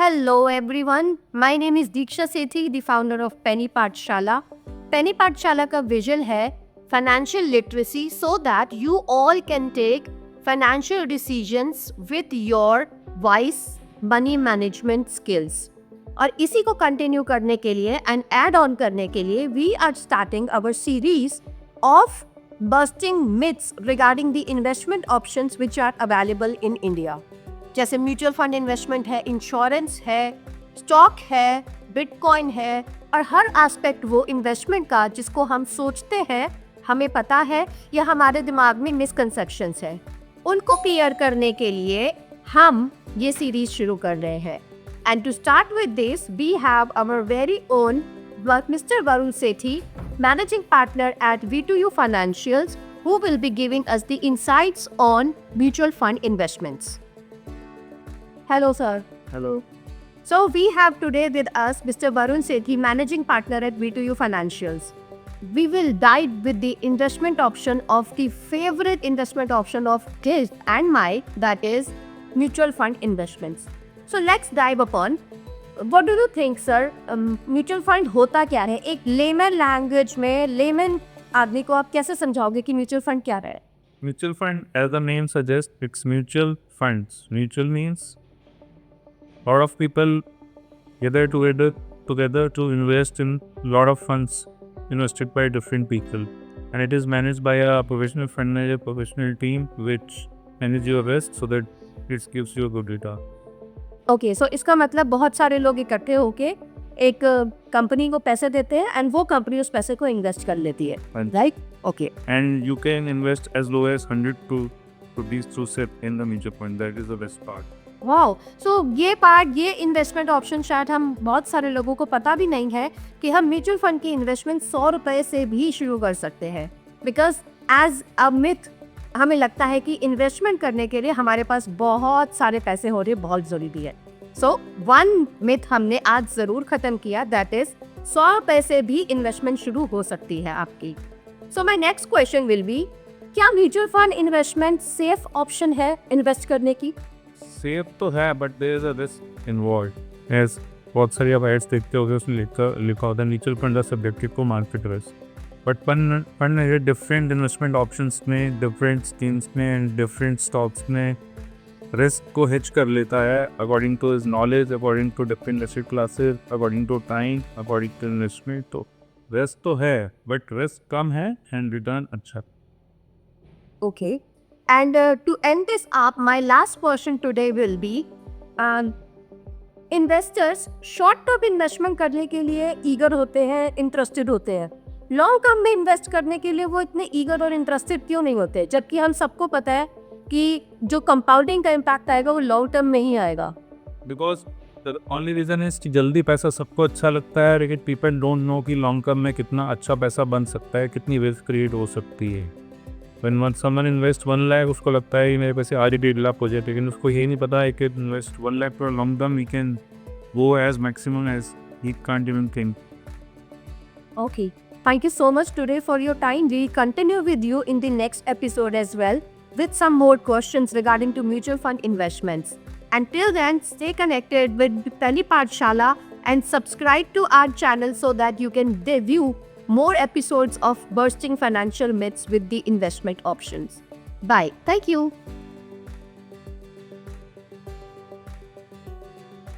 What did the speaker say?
Hello everyone, my name is Diksha Sethi, the founder of Penny Pathshala. Penny Pathshala का vision है financial literacy so that you all can take financial decisions with your wise money management skills. और इसी को continue करने के लिए and add on करने के लिए we are starting our series of busting myths regarding the investment options which are available in India. जैसे म्यूचुअल फंड इन्वेस्टमेंट है, इंश्योरेंस है, स्टॉक है, बिटकॉइन है और हर एस्पेक्ट वो इन्वेस्टमेंट का जिसको हम सोचते हैं, हमें पता है या हमारे दिमाग में मिसकंसेप्शंस है, उनको क्लियर करने के लिए हम ये सीरीज शुरू कर रहे हैं. And to start with this we have our very own Mr. Varun Sethi, managing partner at V2U Financials, who will be giving us the insights on mutual fund investments. Hello, sir. Hello. So we have today with us Mr. Varun Sethi, managing partner at V2U Financials. We will dive with the investment option of the favorite investment option of his and my, that is mutual fund investments. So let's dive upon. What do you think, sir? Mutual fund होता क्या है? एक layman language में lemon आदमी को आप कैसे समझाओगे कि म्यूचुअल फंड क्या है? Mutual fund, as the name suggests, it's mutual funds. Mutual means a lot of people gather together to invest in a lot of funds invested by different people, and it is managed by a professional fund manager, professional team which manages your risk so that it gives you a good return. Okay, so इसका मतलब बहुत सारे लोग इकट्ठे होके एक company को पैसे देते हैं एंड वो कंपनी उस पैसे को इन्वेस्ट कर लेती है, right? Okay. And you can invest as low as 100 rupees through SIP in the mutual fund. That is the best part. Wow. So ये पार्ट, ये इन्वेस्टमेंट ऑप्शन शायद हम बहुत सारे लोगों को पता भी नहीं है कि हम म्यूचुअल फंड की इन्वेस्टमेंट 100 रुपए से भी शुरू कर सकते हैं. बिकॉज एज अ मिथ हमें लगता है कि इन्वेस्टमेंट करने के लिए हमारे पास बहुत सारे पैसे होने बहुत ज़रूरी है. सो वन मिथ हमने आज ज़रूर ख़त्म किया, दैट इज़ 100 रुपए से भी इन्वेस्टमेंट शुरू हो सकती है आपकी. So my next question will be, क्या mutual fund investment safe option है इन्वेस्ट करने की? सेफ तो है but there is a risk involved. As बहुत सारी आप एड्स देखते होगे उसमें लिखा होता है mutual fund are subjected to market risk. But fund manager different investment options में, डिफरेंट स्कीम्स में एंड डिफरेंट स्टॉक्स में रिस्क को हेज कर लेता है according to his knowledge, according to different asset classes, according to time, according to investment. तो risk तो है बट रिस्क कम है एंड रिटर्न अच्छा. Okay. And to end this up, my last question today will be, investors short term investment करने के लिए eager होते हैं, interested होते हैं. लॉन्ग टर्म में इन्वेस्ट करने के लिए वो इतने ईगर और इंटरेस्टेड क्यों नहीं होते, जबकि हम सबको पता है कि जो कंपाउंडिंग का इम्पैक्ट आएगा वो लॉन्ग टर्म में ही आएगा? Because the only reason is कि जल्दी पैसा सबको अच्छा लगता है, लेकिन पीपल डोंट नो कि लॉन्ग टर्म में कितना अच्छा पैसा बन सकता है, कितनी वेल्थ क्रिएट हो सकती है. व्हेन समवन इन्वेस्ट 1 लाख, उसको लगता है कि मेरे पैसे आज ही 1.5 लाख हो जाए, लेकिन उसको ये नहीं पता है कि invest 1 lakh for long term we can go as maximum as he can't even think. Okay. Thank you so much today for your time. We continue with you in the next episode as well with some more questions regarding to mutual fund investments. Until then, stay connected with Penny Pathshala and subscribe to our channel so that you can view more episodes of Bursting Financial Myths with the investment options. Bye. Thank you.